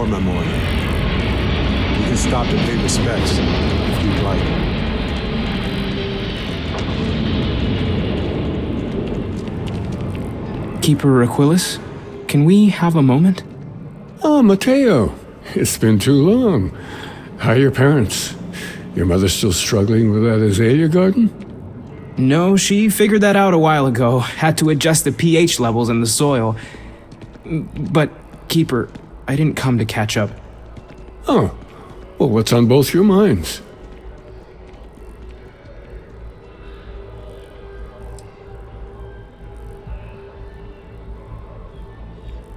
war memorial. You can stop to pay respects if you'd like. Keeper Acrillix, can we have a moment? Oh, Matteo. It's been too long. How are your parents? Your mother still struggling with that azalea garden? No, she figured that out a while ago. Had to adjust the pH levels in the soil. But, Keeper, I didn't come to catch up. Oh, well, what's on both your minds?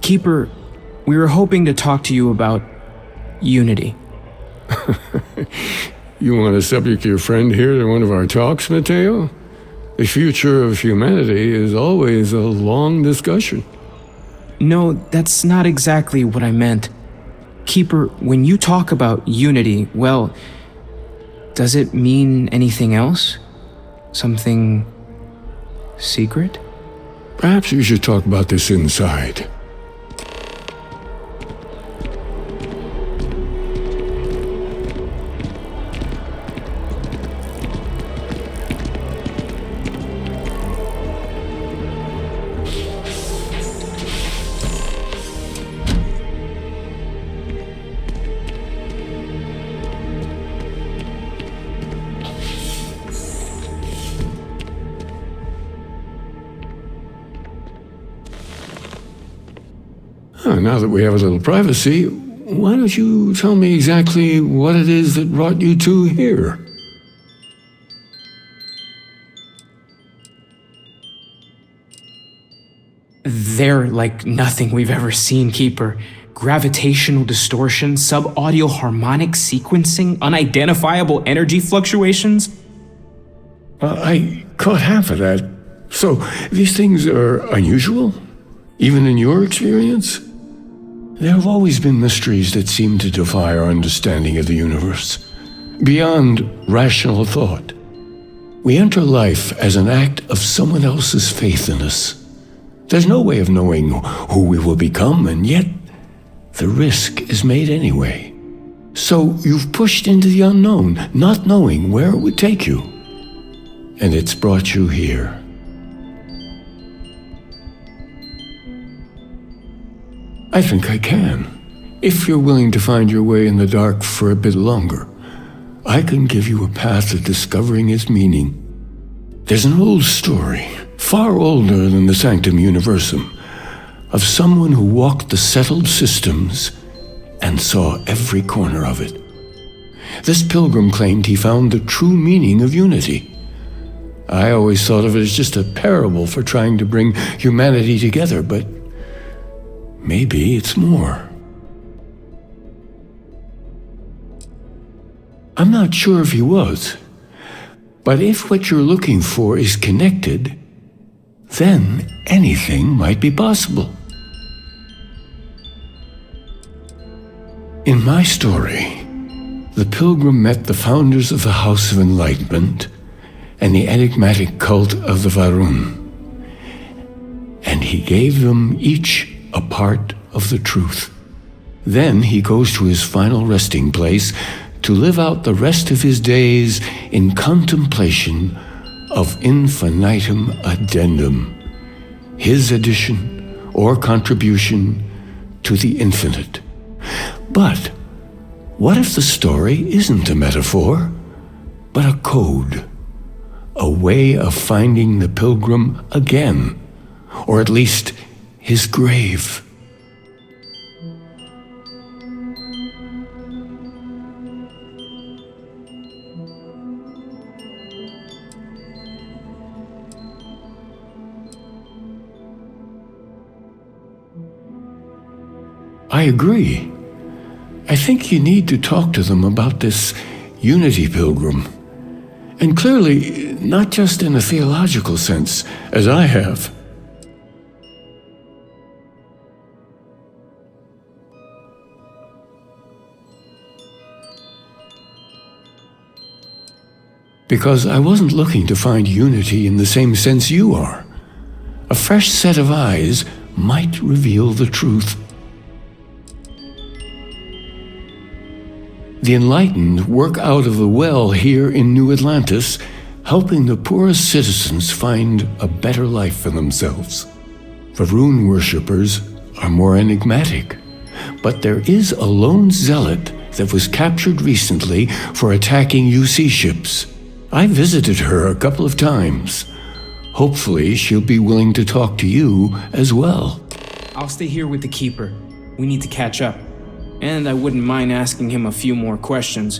Keeper, we were hoping to talk to you about unity. You want to subject your friend here to one of our talks, Matteo? The future of humanity is always a long discussion. No, that's not exactly what I meant. Keeper, when you talk about unity, well, does it mean anything else? Something secret? Perhaps you should talk about this inside. Now that we have a little privacy, why don't you tell me exactly what it is that brought you two here? They're like nothing we've ever seen, Keeper. Gravitational distortion, sub-audio harmonic sequencing, unidentifiable energy fluctuations. I caught half of that. So, these things are unusual? Even in your experience? There have always been mysteries that seem to defy our understanding of the universe, beyond rational thought. We enter life as an act of someone else's faith in us. There's no way of knowing who we will become, and yet the risk is made anyway. So you've pushed into the unknown, not knowing where it would take you. And it's brought you here. I think I can. If you're willing to find your way in the dark for a bit longer, I can give you a path to discovering its meaning. There's an old story, far older than the Sanctum Universum, of someone who walked the settled systems and saw every corner of it. This pilgrim claimed he found the true meaning of unity. I always thought of it as just a parable for trying to bring humanity together, but maybe it's more. I'm not sure if he was, but if what you're looking for is connected, then anything might be possible. In my story, the pilgrim met the founders of the House of Enlightenment and the enigmatic cult of the Varun, and he gave them each a part of the truth. Then he goes to his final resting place to live out the rest of his days in contemplation of infinitum addendum, his addition or contribution to the infinite. But what if the story isn't a metaphor, but a code, a way of finding the pilgrim again, or at least his grave? I agree. I think you need to talk to them about this unity pilgrim. And clearly, not just in a theological sense, as I have. Because I wasn't looking to find unity in the same sense you are. A fresh set of eyes might reveal the truth. The enlightened work out of the well here in New Atlantis, helping the poorest citizens find a better life for themselves. Varun worshippers are more enigmatic, but there is a lone zealot that was captured recently for attacking UC ships. I visited her a couple of times. Hopefully, she'll be willing to talk to you as well. I'll stay here with the Keeper. We need to catch up. And I wouldn't mind asking him a few more questions.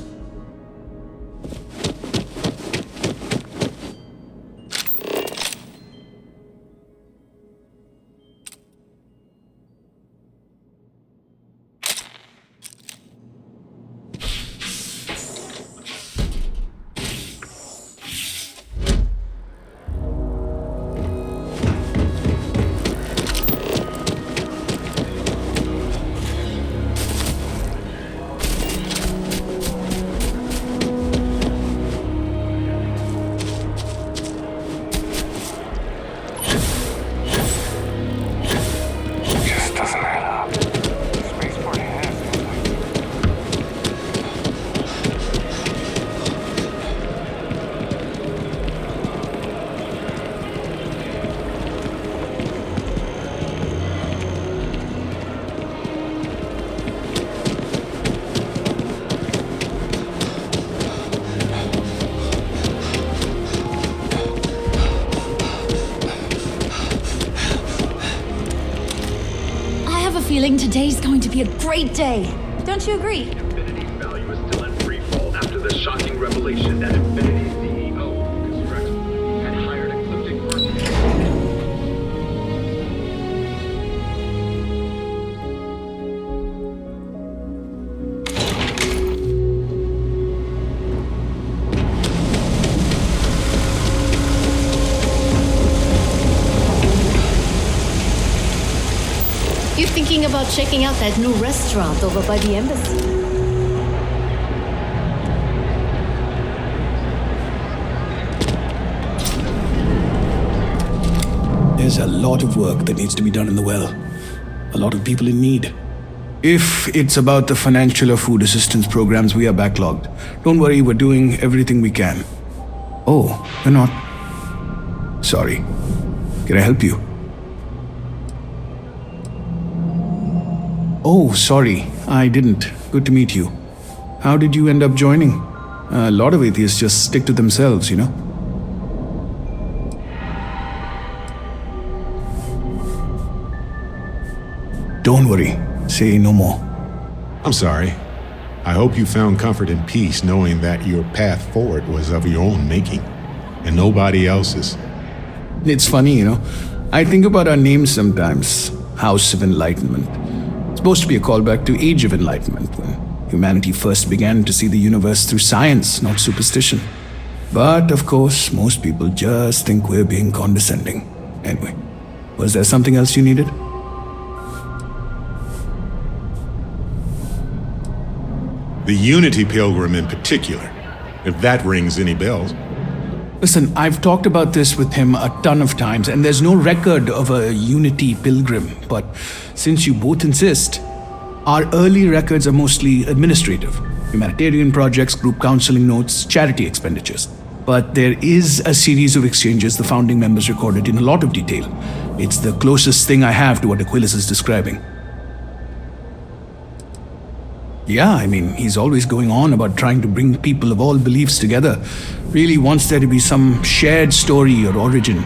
Feeling today's going to be a great day. Don't you agree? Infinity's value is still in free fall after the shocking revelation that Infinity's CEO, Construct, had hired ecliptic mercenaries. You thinking about checking out that new restaurant over by the embassy? There's a lot of work that needs to be done in the well. A lot of people in need. If it's about the financial or food assistance programs, we are backlogged. Don't worry, we're doing everything we can. Oh, we're not. Sorry. Can I help you? Oh, sorry, I didn't. Good to meet you. How did you end up joining? A lot of atheists just stick to themselves, you know? Don't worry, say no more. I'm sorry. I hope you found comfort and peace knowing that your path forward was of your own making, and nobody else's. It's funny, you know? I think about our names sometimes. House of Enlightenment. Supposed to be a callback to Age of Enlightenment, when humanity first began to see the universe through science, not superstition. But, of course, most people just think we're being condescending. Anyway, was there something else you needed? The Unity Pilgrim in particular, if that rings any bells. Listen, I've talked about this with him a ton of times, and there's no record of a Unity Pilgrim. But since you both insist, our early records are mostly administrative. Humanitarian projects, group counseling notes, charity expenditures. But there is a series of exchanges the founding members recorded in a lot of detail. It's the closest thing I have to what Acrillix is describing. Yeah, I mean, he's always going on about trying to bring people of all beliefs together. Really wants there to be some shared story or origin.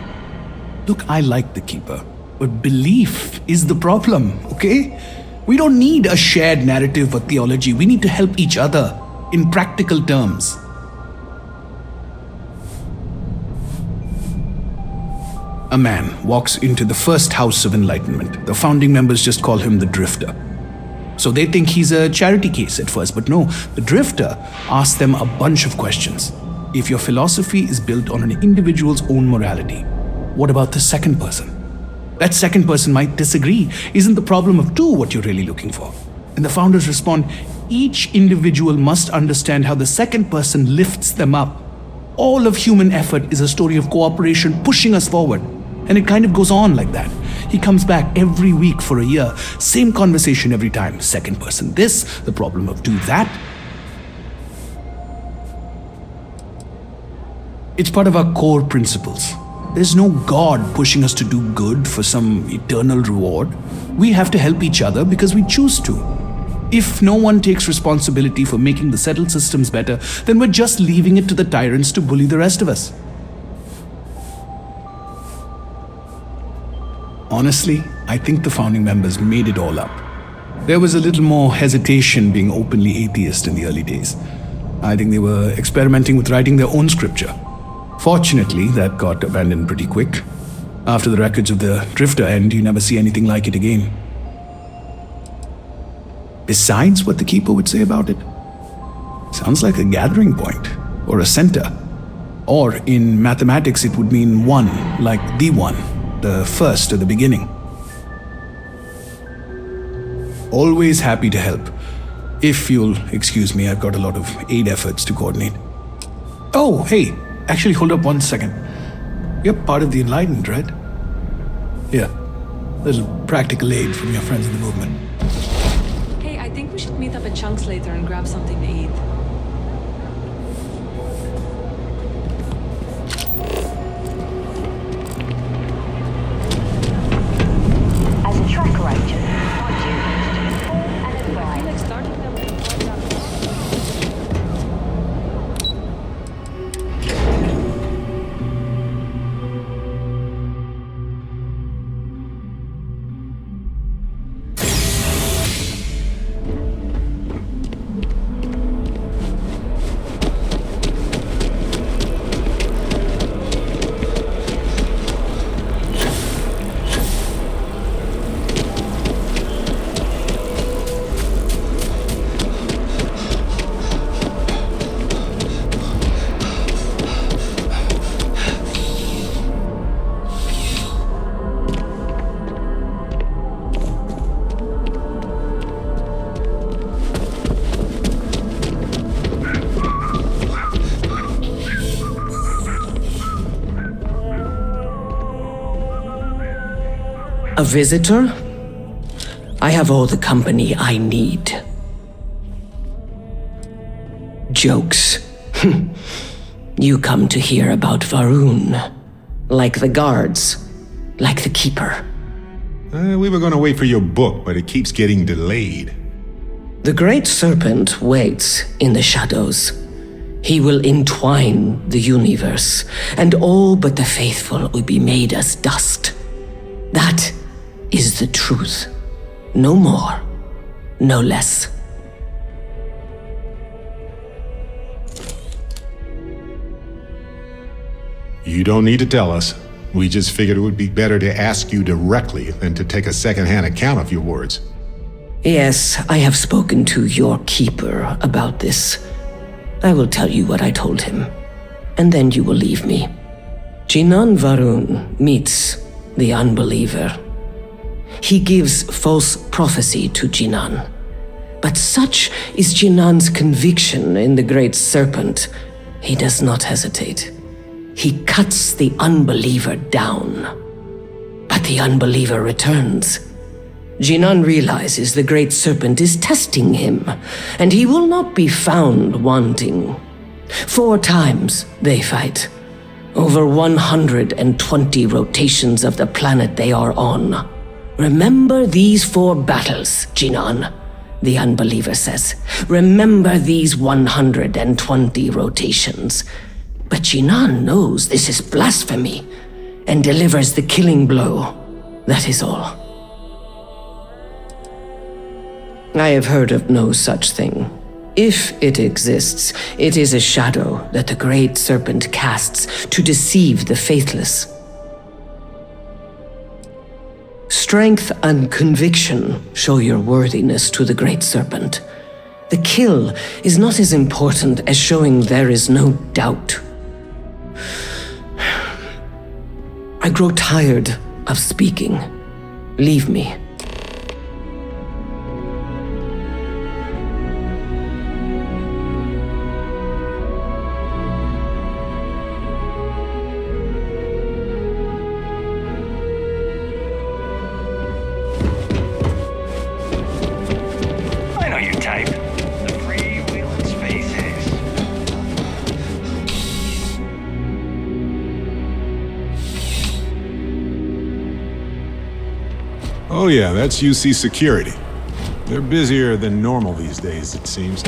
Look, I like the Keeper, but belief is the problem, okay? We don't need a shared narrative or theology. We need to help each other in practical terms. A man walks into the first House of Enlightenment. The founding members just call him the Drifter. So they think he's a charity case at first, but no, the Drifter asks them a bunch of questions. If your philosophy is built on an individual's own morality, what about the second person? That second person might disagree. Isn't the problem of two what you're really looking for? And the founders respond, each individual must understand how the second person lifts them up. All of human effort is a story of cooperation pushing us forward. And it kind of goes on like that. He comes back every week for a year. Same conversation every time. Second person this, the problem of two that. It's part of our core principles. There's no God pushing us to do good for some eternal reward. We have to help each other because we choose to. If no one takes responsibility for making the settled systems better, then we're just leaving it to the tyrants to bully the rest of us. Honestly, I think the founding members made it all up. There was a little more hesitation being openly atheist in the early days. I think they were experimenting with writing their own scripture. Fortunately, that got abandoned pretty quick. After the records of the Drifter end, you never see anything like it again. Besides what the Keeper would say about it, sounds like a gathering point, or a center. Or in mathematics, it would mean one, like the one, the first or the beginning. Always happy to help. If you'll excuse me, I've got a lot of aid efforts to coordinate. Oh, hey, actually hold up 1 second. You're part of the Enlightened, right? Here, little practical aid from your friends in the movement. Hey, I think we should meet up at Chunks later and grab something to eat. As a tracker agent, my duty is to inform and advise. Like starting them with A visitor? I have all the company I need. Jokes. You come to hear about Varun. Like the guards. Like the Keeper. We were going to wait for your book, but it keeps getting delayed. The Great Serpent waits in the shadows. He will entwine the universe, and all but the faithful will be made as dust. That is the truth. No more, no less. You don't need to tell us. We just figured it would be better to ask you directly than to take a second-hand account of your words. Yes, I have spoken to your Keeper about this. I will tell you what I told him, and then you will leave me. Jinan Varun meets the unbeliever. He gives false prophecy to Jinan. But such is Jinan's conviction in the Great Serpent, he does not hesitate. He cuts the unbeliever down. But the unbeliever returns. Jinan realizes the Great Serpent is testing him, and he will not be found wanting. 4 times they fight. Over 120 rotations of the planet they are on. Remember these 4 battles, Jinan, the unbeliever says. Remember these 120 rotations. But Jinan knows this is blasphemy and delivers the killing blow. That is all. I have heard of no such thing. If it exists, it is a shadow that the Great Serpent casts to deceive the faithless. Strength and conviction show your worthiness to the Great Serpent. The kill is not as important as showing there is no doubt. I grow tired of speaking. Leave me. yeah, that's UC Security. They're busier than normal these days, it seems.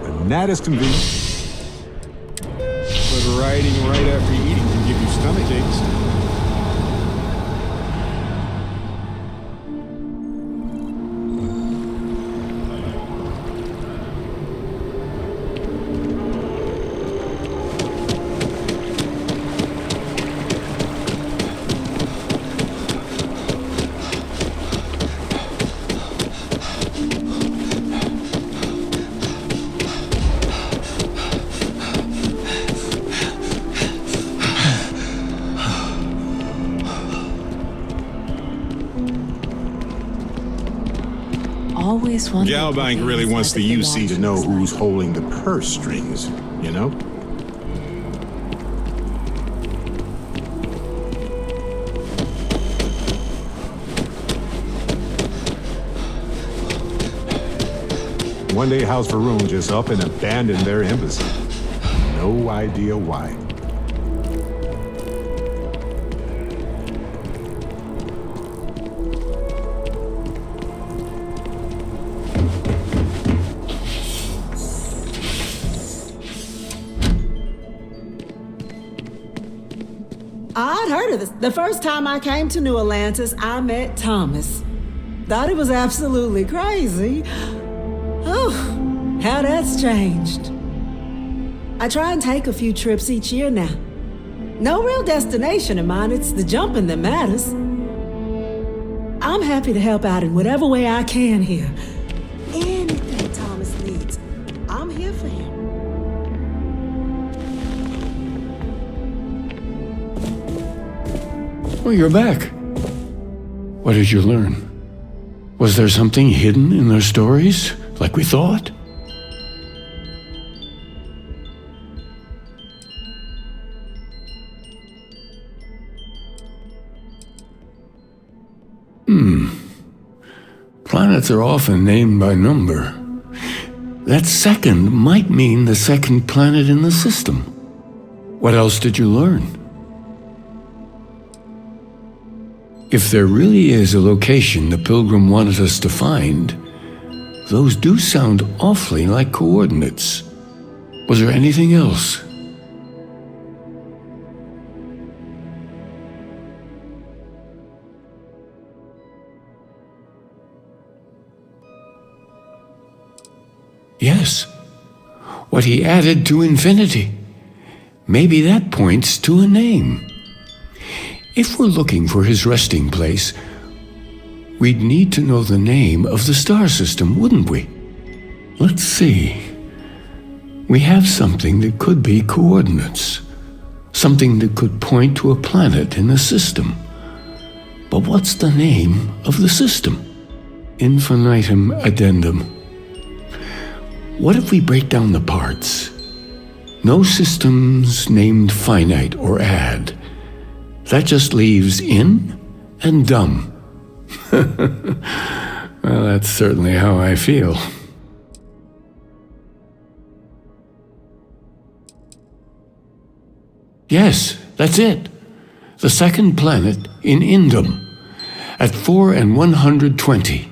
And that is convenient. But riding right after eating can give you stomach aches. Always wondered. Galbank really wants the UC to know who's holding the purse strings, you know? One day House Varun just up and abandoned their embassy. No idea why. I'd heard of this. The first time I came to New Atlantis, I met Thomas. Thought it was absolutely crazy. Oh, how that's changed. I try and take a few trips each year now. No real destination in mind, it's the jumping that matters. I'm happy to help out in whatever way I can here. Anything Thomas needs, I'm here for him. Oh, you're back. What did you learn? Was there something hidden in their stories, like we thought? Planets are often named by number. That second might mean the second planet in the system. What else did you learn? If there really is a location the Pilgrim wanted us to find, those do sound awfully like coordinates. Was there anything else? Yes. What he added to infinity. Maybe that points to a name. If we're looking for his resting place, we'd need to know the name of the star system, wouldn't we? Let's see. We have something that could be coordinates. Something that could point to a planet in the system. But what's the name of the system? Infinitum addendum. What if we break down the parts? No systems named finite or add. That just leaves in and dumb. Well, that's certainly how I feel. Yes, that's it. The second planet in Indum, at 4 and 120.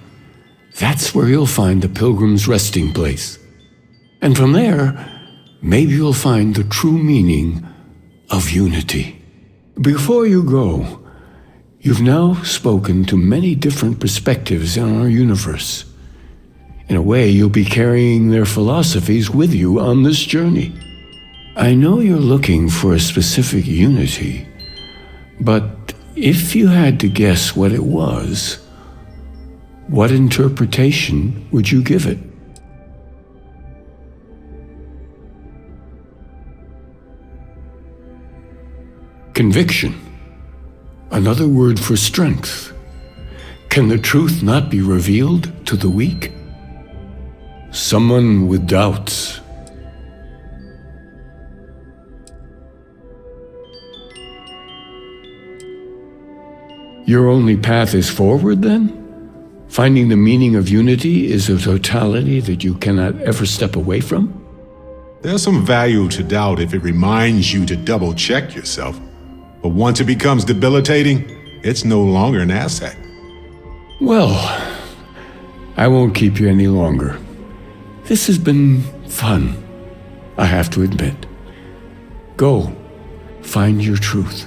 That's where you'll find the Pilgrim's resting place. And from there, maybe you'll find the true meaning of unity. Before you go, you've now spoken to many different perspectives on our universe. In a way, you'll be carrying their philosophies with you on this journey. I know you're looking for a specific unity, but if you had to guess what it was, what interpretation would you give it? Conviction. Another word for strength. Can the truth not be revealed to the weak? Someone with doubts. Your only path is forward, then? Finding the meaning of unity is a totality that you cannot ever step away from? There's some value to doubt if it reminds you to double-check yourself. But once it becomes debilitating, it's no longer an asset. Well, I won't keep you any longer. This has been fun, I have to admit. Go, find your truth.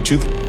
Truth.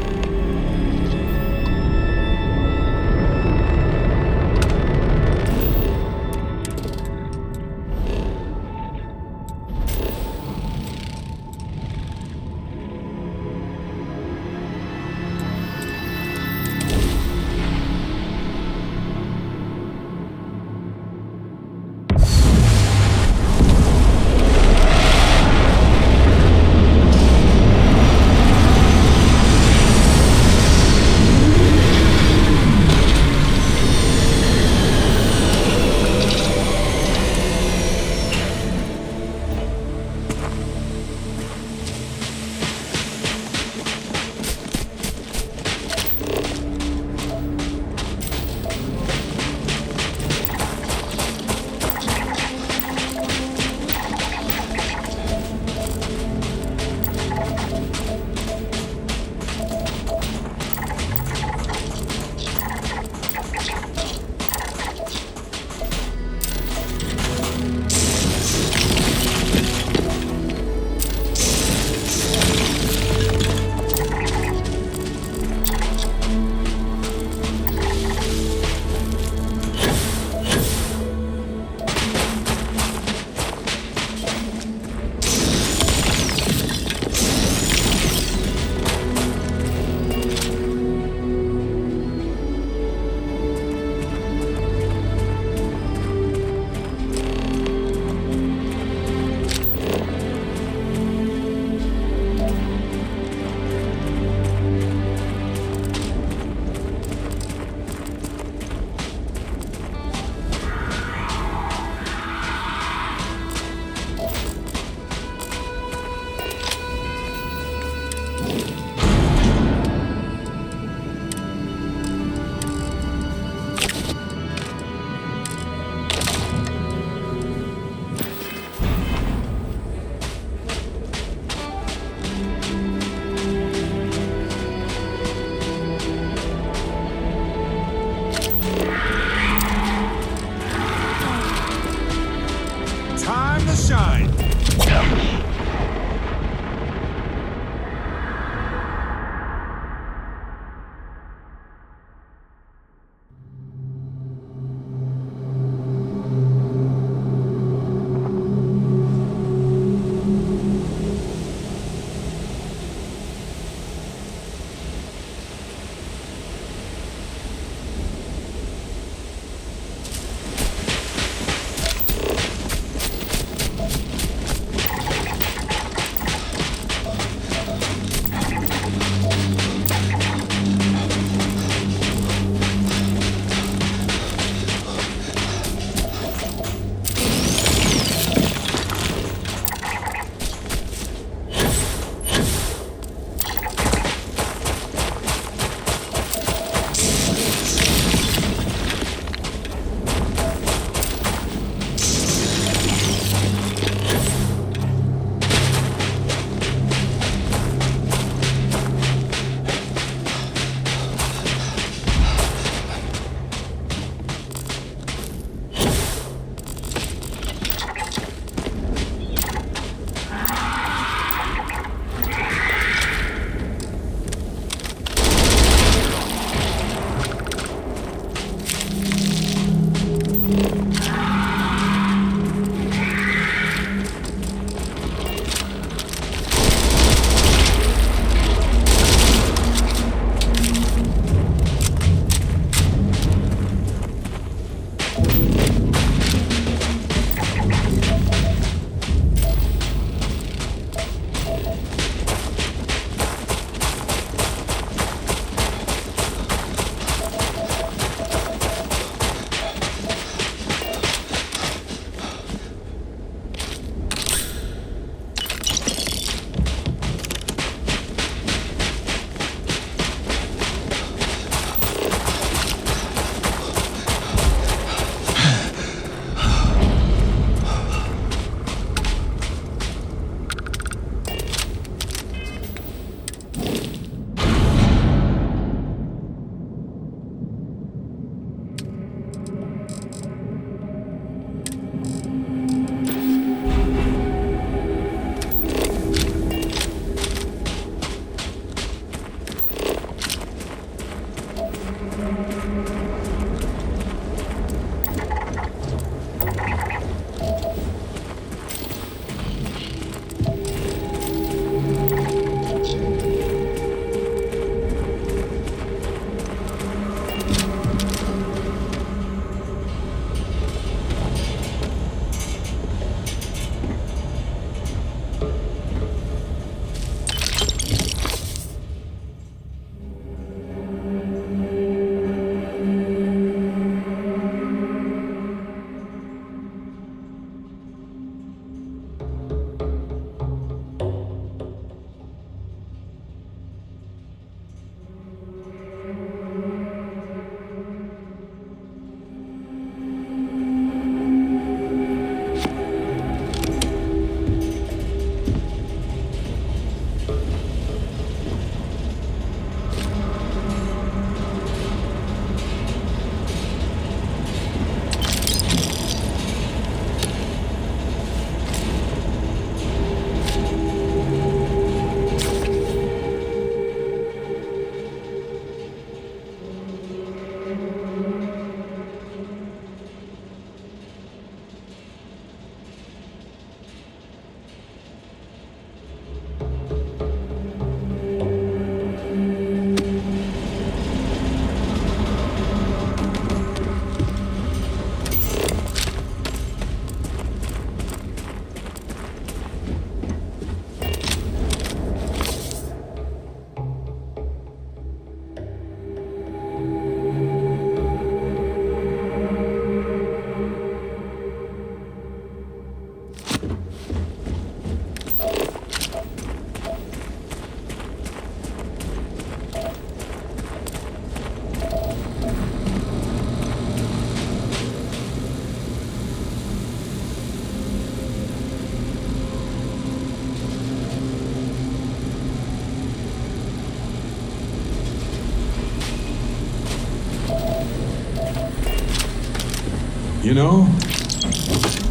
You know,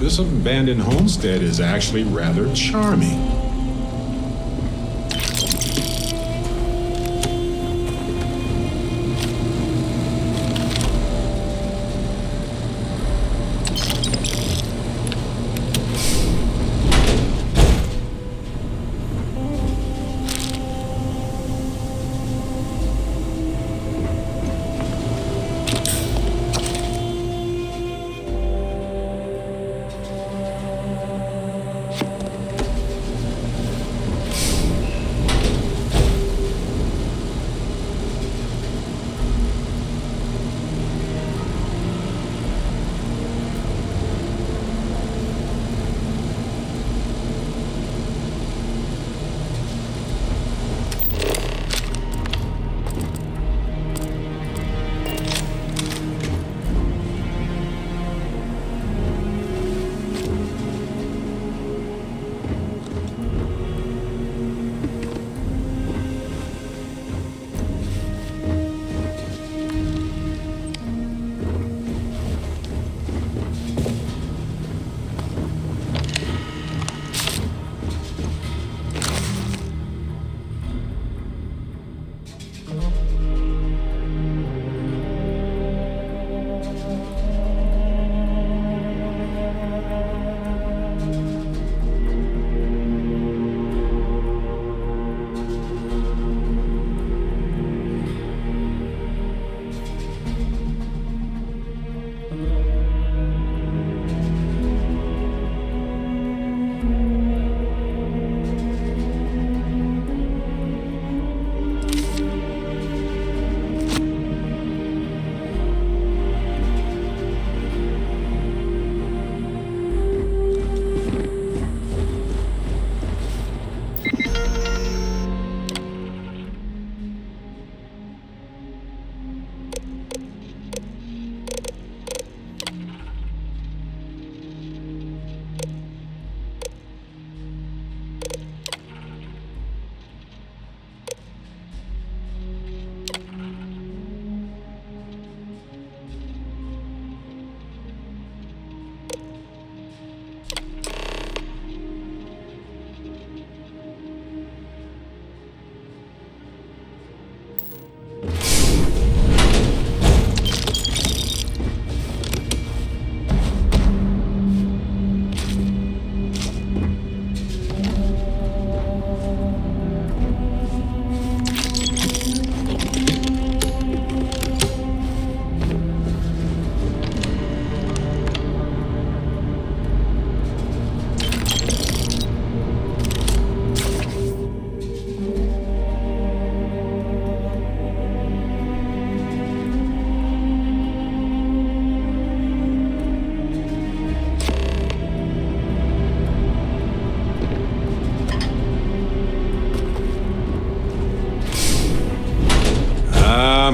This abandoned homestead is actually rather charming.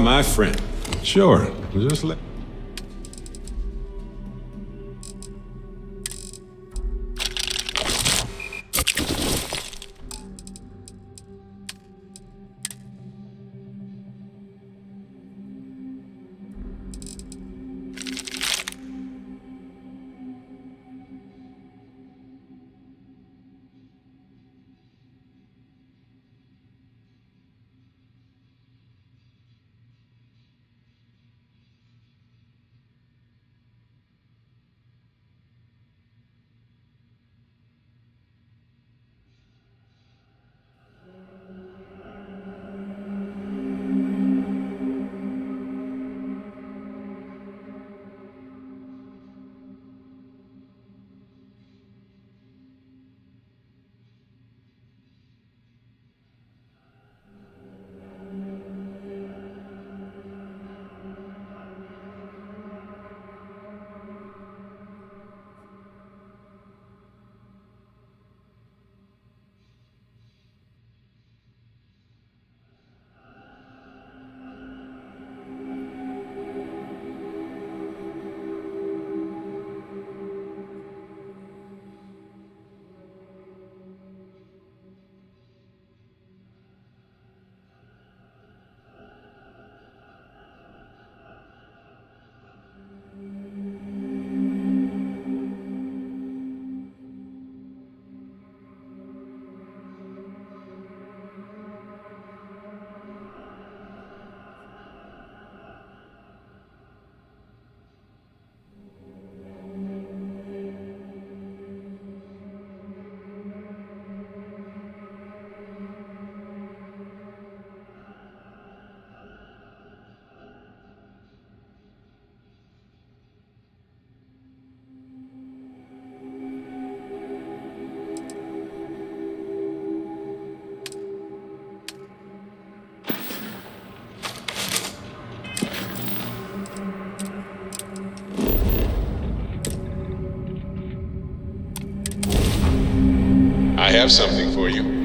My friend. Sure, just let... I have something for you.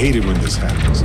hate it when this happens.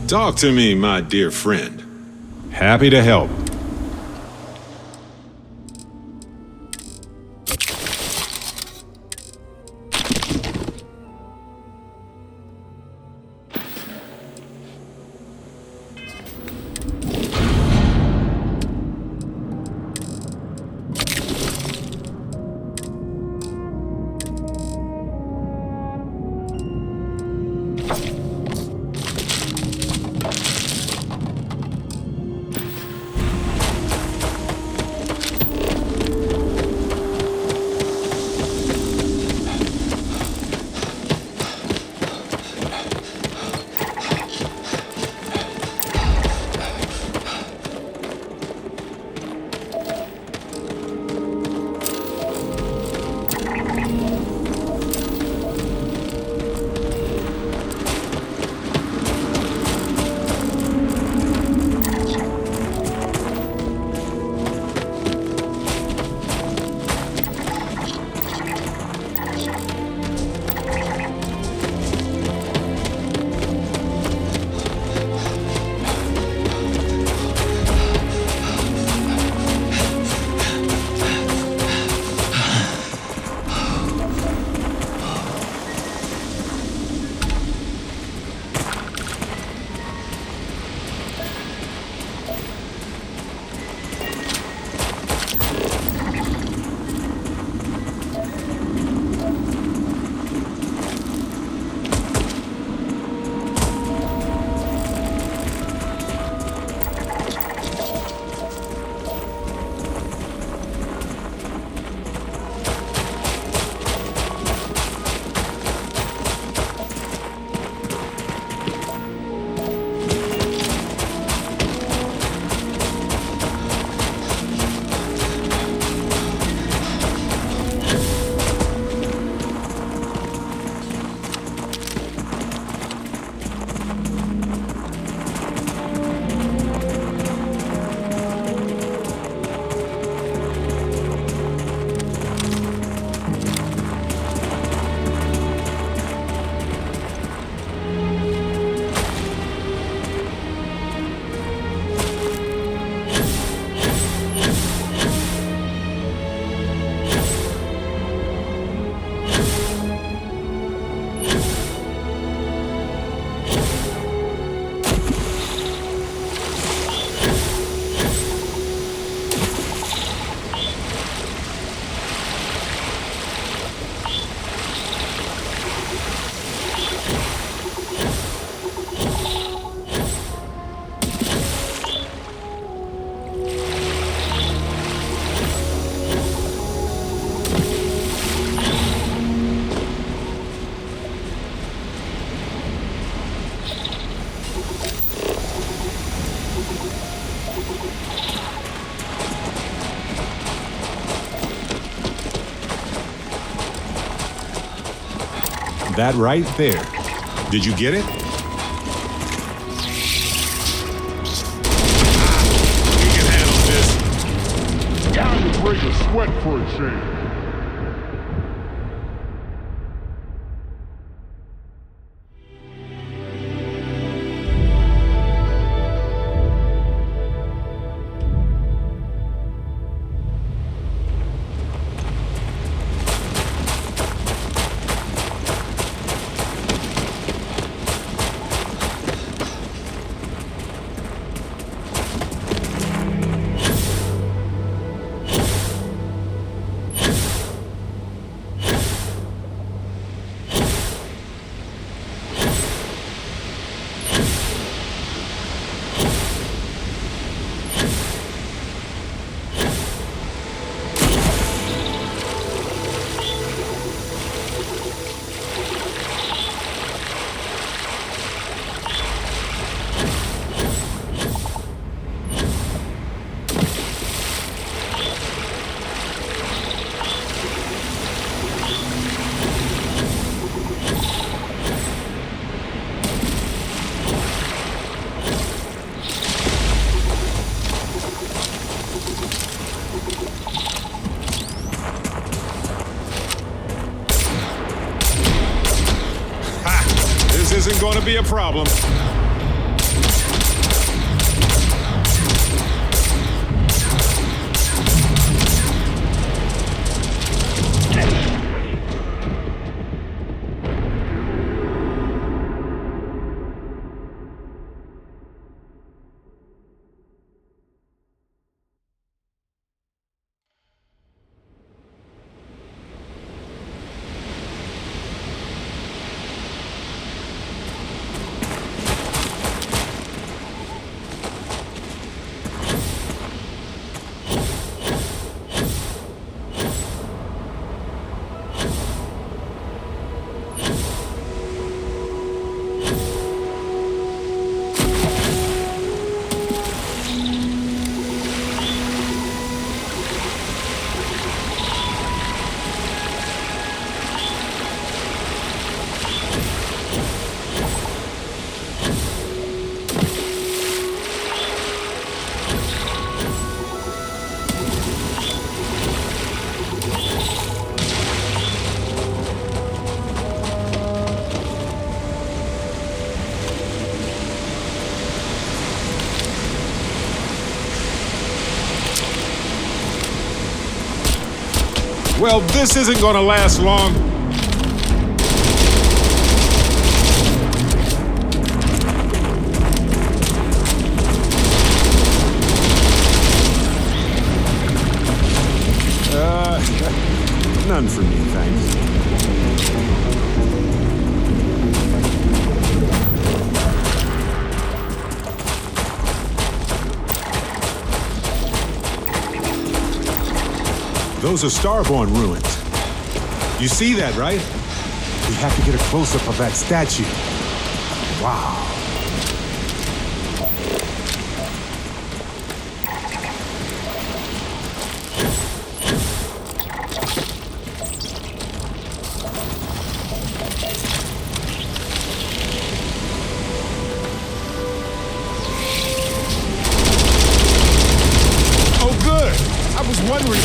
Talk to me, my dear friend. Happy to help. That right there. Did you get it? We can handle this. Time to break a sweat for a change. Isn't going to be a problem. Well, this isn't gonna last long. None for me, thanks. Those are Starborn ruins. You see that, right? We have to get a close-up of that statue. Wow. Oh, good. I was wondering.